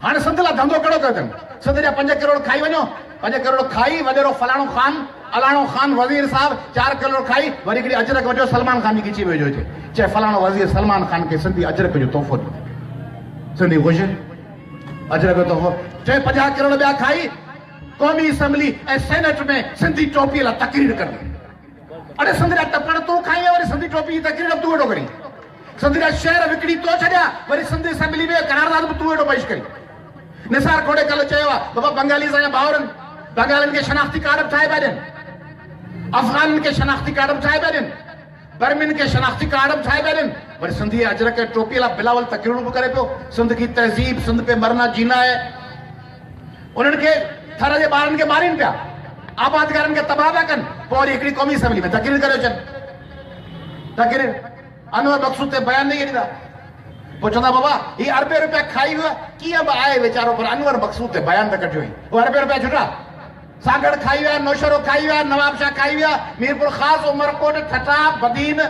हाँ सिंध ला धंधो कड़ो कर सिंध जा 5 करोड़ खाई वनो 5 करोड़ खाई वडेरो फलाणो खान अलाणो खान वजीर साहब 4 करोड़ खाई वरी हिकिड़ी अजरक वठो सलमान खान की खींची वेझो चे फलाणो वजीर सलमान खान के सिंधी अजरक जो तोहफ़ो ॾिनो सिंधी ख़ुश अजरक जो तोहफ़ो चे 50 करोड़ ॿिया खाई कौमी असेंबली ऐं सेनेट में सिंधी टोपी ला तकरीर कर अरे सिंध जा टपण तू खाई वरी सिंधी टोपी जी तकरीर तू वेठो करी सिंध जा शहर विकिणी तो छॾिया वरी सिंधी असेंबली में करारदाद भी तू वेठो पेश करी निसार खोड़े कल चयो बाबा बंगाली असांजा भाउरनि बंगालियुनि खे शनाख्ती कार्ड ठाहे पिया ॾियनि अफ़गाननि खे शनाख्ती कार्ड ठाहे पिया ॾियनि बर्मिन के शनाख्ती कार्ड ठाहे पिया ॾियनि वरी सिंधी अजरक ऐं टोपीअ लाइ बिलावल तकरीरूं बि करे पियो सिंध की तहज़ीब सिंध पे मरना जीना है उन्हनि खे थर जे ॿारनि खे मारीनि पिया आबादगारनि खे तबाह पिया कनि पोइ वरी हिकिड़ी क़ौमी असेंबली में तकरीर करे अचनि तकरीर अनवर मक़सूद ते बयान नहीं ॾींदा पुछंदा बाबा ही अरबे रुपया खाई हुआ कीअं बि आहे वीचारो पर अनवर मक़सूद ते बयान त कढियो वो अरबे रुपया छुटा सागड़ खाई विया नौशरो खाई विया नवाब शाह खाई विया मीरपुर ख़ास उमरकोट ठठा बदीन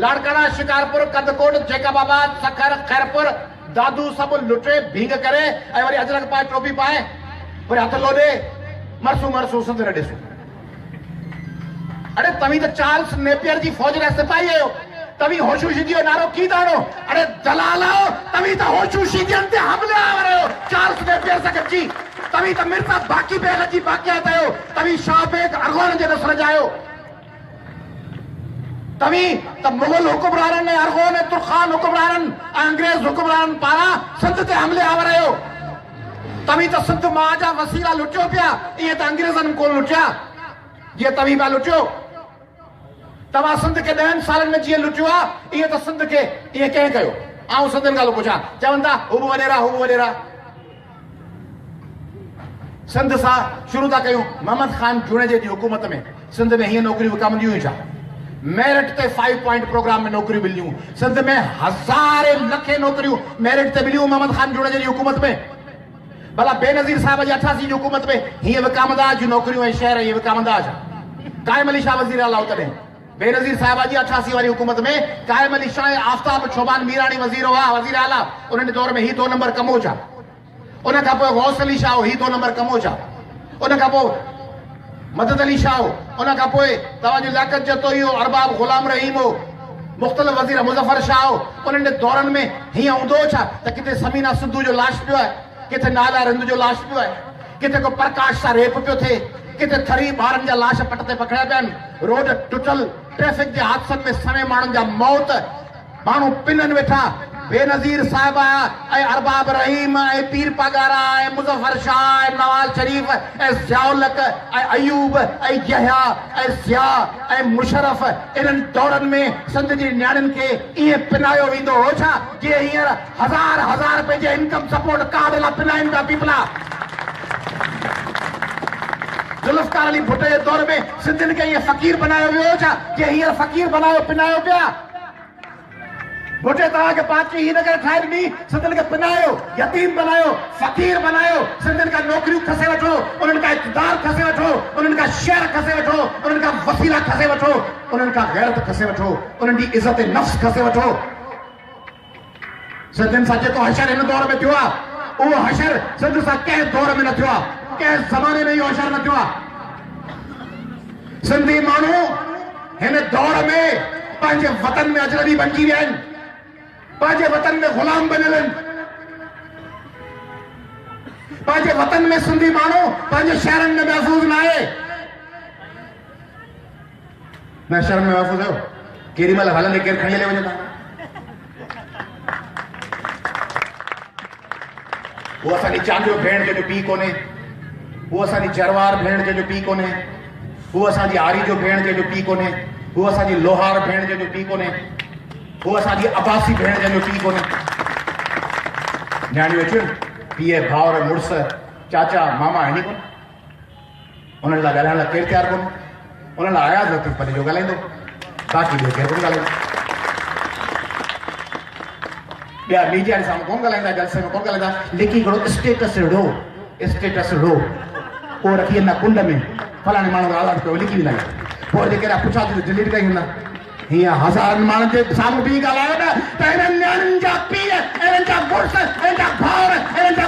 लाड़काना शिकारपुर कदकोट जैकबाबाद सखर खैरपुर दादू सब लुटे भींग करे ऐं वरी अजरक पाए टोपी पाए वरी हथ लोॾे मरसू मरसू सिंध न ॾिसो अरे तव्हीं त चार्ल्स नेपियर जी फौज जा सिपाही आहियो तव्हीं होशूशिदी जो नारो की दानो अरे दलाल आओ तव्हीं त होशूशिदियन ते हमले आवर आहियो चार्ल्स नेपियर सां गॾिजी तव्हीं त मिर्ज़ा बाकी बेग जी बाक़ियात आहियो तव्हीं शाह बेग अरगोन जे नस्ल जा आहियो तव्हीं त मुग़ल हुकुमराननि ऐं अरगोन ऐं तुर्खान हुकुमराननि ऐं अंग्रेज़ हुकुमराननि पारां सिंध ते हमले आवर आहियो तव्हीं त सिंध मां जा वसीला लुटियो पिया ईअं त अंग्रेज़नि कोन लुटिया जीअं तव्हीं पिया लुटियो तव्हां सिंध के 10 सालनि में जीअं लुटियो आहे ईअं त सिंध के ईअं कंहिं कयो आऊं सिंधियुनि खां पुछां चवनि था हू बि वॾेरा हू बि वॾेरा सिंध सां शुरू था कयूं मोहम्मद ख़ान जूणे जी हुकूमत में सिंध में हीअं नौकरियूं विकामंदियूं हुयूं छा मेरिट ते 5 पॉइंट प्रोग्राम में नौकरियूं मिलियूं सिंध में हज़ारे लखे नौकरियूं मेरिट ते मिलियूं मोहम्मद ख़ान जूणे जी हुकूमत में भला बेनज़ीर साहब जी 88 जी हुकूमत में हीअं विकामंदा जूं नौकरियूं ऐं शहर हीअं विकामंदा छा कायम अली शाह वज़ीर आला तॾहिं बेनज़ीर साहब जी 88 वाली हुकूमत में कायम अली शाह आफ्ताब छोबान मीरानी वज़ीर हुआ वज़ीर आला उन्हनि दौर में ही 2 नंबर कमो छा उन खां पोइ गौस अली शाह ही 2 नंबर कमो छा उन खां पोइ मदद अली शाह उन खां पोइ तव्हांजो लियाकत जतो इहो अरबाब ग़ुलाम रहीम हो मुख़्तलिफ़ वज़ीर मुज़फ़र शाह उन्हनि दौरनि में हीअं हूंदो छा त किथे समीना सिद्धू जो लाश पियो आहे किथे नाला रिंद जो लाश पियो आहे किथे को प्रकाश सां रेप पियो थिए किथे थरी ॿारनि जा लाश पट ते पकड़िया पिया आहिनि रोड टुटल ट्रैफिक जे हादसनि में सवे माण्हुनि जा मौत माण्हू पिननि वेठा बेनज़ीर साहिब ऐं अरबाब रहीम ऐं पीर पगारा ऐं मुज़फ़र शाह ऐं नवाज़ शरीफ़ ऐं ज़ियाउल-हक़ ऐं अयूब ऐं यहया ऐं ज़िया ऐं मुशरफ इन्हनि दौरनि में सिंध जी न्याणियुनि खे ईअं पिनायो वेंदो हो छा जीअं हींअर हज़ार पंहिंजे इनकम सपोर्ट कार्ड लाइ पिनाइनि पिया पीपला जुल्फ़कार अली भुट्टो जे दौर में सिंधियुनि खे ईअं फ़क़ीर बनायो वियो छा जीअं हींअर फ़क़ीर बनायो पिनायो पिया भुट्टे तव्हांखे पार्टी हिन करे ठाहे ॾिनी सिंधियुनि खे पिनायो यतीम बनायो फ़क़ीर बनायो सिंधियुनि खां नौकरियूं खसे वठो उन्हनि खां इक़्तिदार खसे वठो उन्हनि खां शहर खसे वठो उन्हनि खां वसीला खसे वठो उन्हनि खां गैरत खसे वठो उन्हनि जी इज़त नफ़्स खसे वठो सिंधियुनि सां जेको हशर हिन दौर में थियो आहे उहो हशर सिंध सां कंहिं दौर में न थियो आहे कंहिं ज़माने में इहो हशर न थियो आहे सिंधी माण्हू हिन दौर में पंहिंजे वतन में अजनबी बणिजी विया आहिनि पंहिंजे वतन में ग़ुलाम बनियल आहिनि पंहिंजे वतन में सिंधी माण्हू पंहिंजे शहरनि में महफ़ूज़ न आहे न शहरनि में महफ़ूज़ आहियो केॾी महिल हलंदे केरु खणी हले वञे था उहो असांजी चांडियो भेण जो पीउ कोन्हे उहो असांजी जरवार भेण जो पीउ कोन्हे उहो असांजी आरी जो भेण जो पीउ कोन्हे उहो असांजी लोहार भेण जो पीउ कोन्हे उहो असांजी अब्बासी भेण जो पीउ कोन्हे न्याणियूं अचनि पीउ भाउर मुड़ुस चाचा मामा आहिनि कोन उन्हनि लाइ ॻाल्हाइण लाइ केरु तयारु कोन्हे उन्हनि लाइ आयाज़ लतीफ़ पले जो ॻाल्हाईंदो बाक़ी ॿियो केरु कोन ॻाल्हाईंदो ॿिया मीडिया जे साम्हूं कोन ॻाल्हाईंदा जलसे में कोन ॻाल्हाईंदा लेकिन हिकिड़ो स्टेटस रो उहो रखी वेंदा कुंड में फलाणे माण्हू आवाज़ पियो लिखी वेंदा पोइ जेके पुछा थी डिलीट कई वेंदा हीअं हज़ारनि माण्हुनि जे साम्हूं बि ॻाल्हायो न त हिननि न्याणियुनि जा पीउ हिननि जा मुड़ुस हिननि जा भाउर हिननि जा